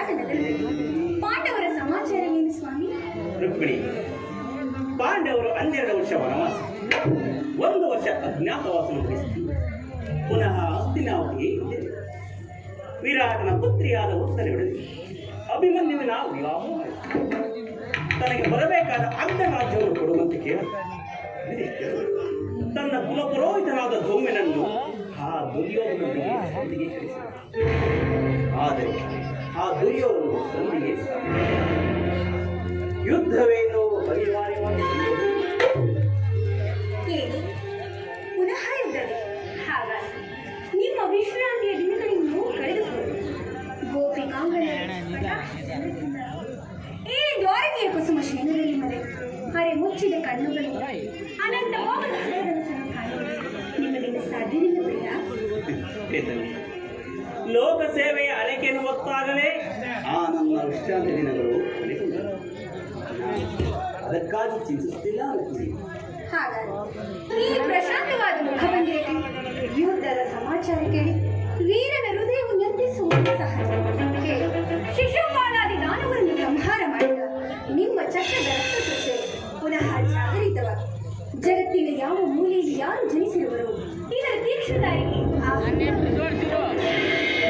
ಭಿಕ್ಷಾಟನದಲ್ಲಿ ಪಾಂಡವರ ಸಮಾಚಾರ ಏನು ಸ್ವಾಮಿ? ರುಕ್ಮಿಣಿ, ಪಾಂಡವರು 12 ವರ್ಷ ವನವಾಸ, 1 ವರ್ಷ ಅಜ್ಞಾತವಾಸನ ವಹಿಸಿತು. ಪುನಃ ಹಸ್ತಿನಾವತಿಗೆ ಇದ್ದರು. ವಿರಾಟನ ಪುತ್ರಿಯಾದ ಉತ್ತರಗಳು ಅಭಿಮನ್ಯುವಿನ ವಿವಾಹವಾಯಿತು. ತನಗೆ ಬರಬೇಕಾದ ಅರ್ಧರಾಜ್ಯವನ್ನು ಕೊಡುವಂತೆ ಕೇಳಿದ ತನ್ನ ಕುಲಪುರೋಹಿತನಾದ ಧೌಮ್ಯನನ್ನು ಆ ದುರ್ಯೋಧನೊಂದಿಗೆ ಸಂಧಿಗೆ ಕಳಿಸಿದ. ಆದರೆ ಆ ದುರ್ಯೋಧನನು ಸಂಧಿಗೆ ಯುದ್ಧವೇನೋ ಅನಿವಾರ್ಯವಾಗಿ ಪುನಃ ಯುದ್ಧವೇ? ಹಾಗಾಗಿ ನಿಮ್ಮ ವಿಶ್ರಾಂತಿಯ ದಿನಗಳಿನ್ನೂ ಕಳೆದುಕೊಂಡು ಗೋಪಿಕಾಂಗಣ ಈ ದ್ವಾರಕೆಯ ಕುಸುಮ ಶೇನರಲ್ಲಿ ಮರೆ ಅರೆ ಮುಚ್ಚಿದ ಕಣ್ಣುಗಳು ಅನಂತ ಹೋಗದ ಹೃದಯವನ್ನು ಕಾಣಲು ನಿಮಗಿಂದ ಸಾಧ್ಯವಿಲ್ಲ ಪ್ರಿಯ. ಲೋಕ ಸೇವೆಯ ಅಲೆಕೆಯನ್ನು ಹೊತ್ತಾಗಲೇ ಆ ನನ್ನ ವಿಶ್ರಾಂತಿ ದಿನಗಳು ಕಳೆದುಕೊಂಡರು. ಅದಕ್ಕಾಗಿ ಚಿಂತಿಸುತ್ತಿಲ್ಲ ಅನುಕೂಲಿ. ಹಾಗಾಗಿ ಈ ಪ್ರಶಾಂತವಾದ ಮುಖಭಂಗಿಯಲ್ಲಿ ಯುದ್ಧದ ಸಮಾಚಾರ ಕೇಳಿ ವೀರನ ಹೃದಯವು ನಿರ್ದಿಸುವುದು ಸಹಜ. ಶಿಶುಪಾಲಾದಿ ದಾನವರನ್ನು ಸಂಹಾರ ಮಾಡಿದ ನಿಮ್ಮ ಚಕ್ರದ ರಕ್ತತ್ವಚೆ ಪುನಃ ಜಾಗರಿತವಾಗಿ ಜಗತ್ತಿನ ಯಾವ ಮೂಲೆಯಲ್ಲಿ ಯಾರು ಜನಿಸಿರುವರು ಇದರ ತೀಕ್ಷ್ಣದಾರಿಗೆ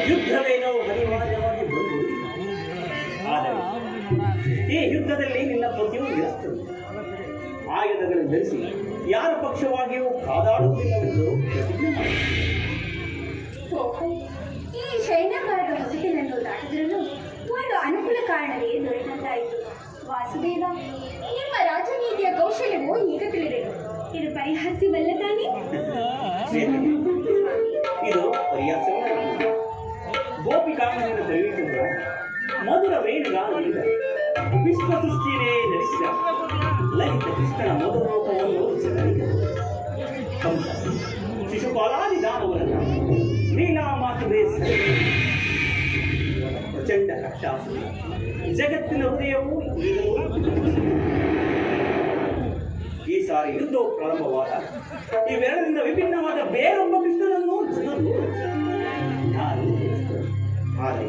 ಯುದ್ಧವೇನೋ ಅನಿವಾರ್ಯವಾಗಿ ಬಂದು, ಆದರೆ ಈ ಯುದ್ಧದಲ್ಲಿ ನಿನ್ನ ಪತಿಯು ನಿರಸ್ತರು. ಆಯುಧಗಳನ್ನು ಧರಿಸಿ ಯಾರ ಪಕ್ಷವಾಗಿಯೂ ಕಾದಾಡುವುದಿಲ್ಲವೆಂದು ಪ್ರತಿಜ್ಞೆ ಮಾಡಿದರು. ಈ ಶೈನಾಗಾರದ ಹೊಸತಿನನ್ನು ದಾಟಿದ್ರೂ ಒಂದು ಅನುಕೂಲ ಕಾರಣವೇ ದೊರೆತಂತಾಯಿತು. ವಾಸುದೇವ, ನಿಮ್ಮ ರಾಜನೀತಿಯ ಕೌಶಲ್ಯವೂ ಈಗ ತಿಳಿದೆವು. ಇದು ಪರಿಹಾಸ್ಯವಲ್ಲ ತಾನೇ? ಇದು ಪರಿಹಾಸ್ಯವಲ್ಲ. ಗೋಪಿಕಾಂಗನನ್ನು ದೈವಿಕಂದ್ರ ಮಧುರ ವೇಣುಗಾನದಿಂದ ವಿಶ್ವ ಸೃಷ್ಟಿಯೇ ನಡೆಸಿದ ಲಲಿತ ಕೃಷ್ಣನ ಮೊದಲ ರೂಪವನ್ನು ಹಂಸ ಶಿಶುಪಾಲಾದಿ ದಾನವರನ್ನ ಲೀಲಾ ಮಾತುವೆ ಪ್ರಚಂಡ ಕಕ್ಷಾಸು ಜಗತ್ತಿನ ಹೃದಯವು ಈ ಸಾರಿ ಯುದ್ಧ ಪ್ರಾರಂಭವಾದ ಇವೆರಡರಿಂದ ವಿಭಿನ್ನವಾದ ಬೇರೊಬ್ಬ ಕೃಷ್ಣನನ್ನು ಜನರು ಆದರೆ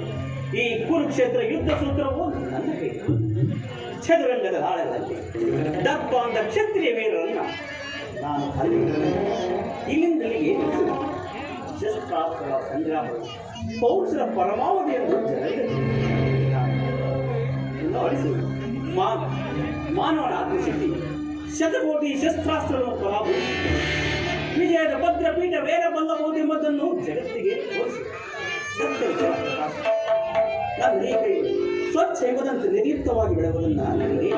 ಈ ಕುರುಕ್ಷೇತ್ರ ಯುದ್ಧ ಸೂತ್ರವು ನನ್ನ ಕೈ. ಚದುರಂಗದ ಆಳಗಳಲ್ಲಿ ದಪ್ಪ ಅಂದ ಕ್ಷತ್ರಿಯ ವೀರರನ್ನ ನಾನು ಇಲ್ಲಿಂದಲಿಗೆ ಶಸ್ತ್ರಾಸ್ತ್ರ ಸಂಗ್ರಾಮ ಪೌರುಷರ ಪರಮಾವಧಿಯನ್ನು ಅಳಿಸುವುದು ಮಾನವನ ಆತ್ಮಶಕ್ತಿ ಶತಕೋಟಿ ಶಸ್ತ್ರಾಸ್ತ್ರವನ್ನು ಪರಾಭವಿಸಿ ವಿಜಯದ ಭದ್ರಪೀಠ ವೇರಬಲ್ಲಬಹುದೆಂಬುದನ್ನು ಜಗತ್ತಿಗೆ ತೋರಿಸಿ ನನ್ನ ಈ ಕೈ ಸ್ವಚ್ಛ ಎಂಬುದಂತೆ ನಿರ್ಲಿಪ್ತವಾಗಿ ಬೆಳೆಯುವುದನ್ನು ನನಗೆ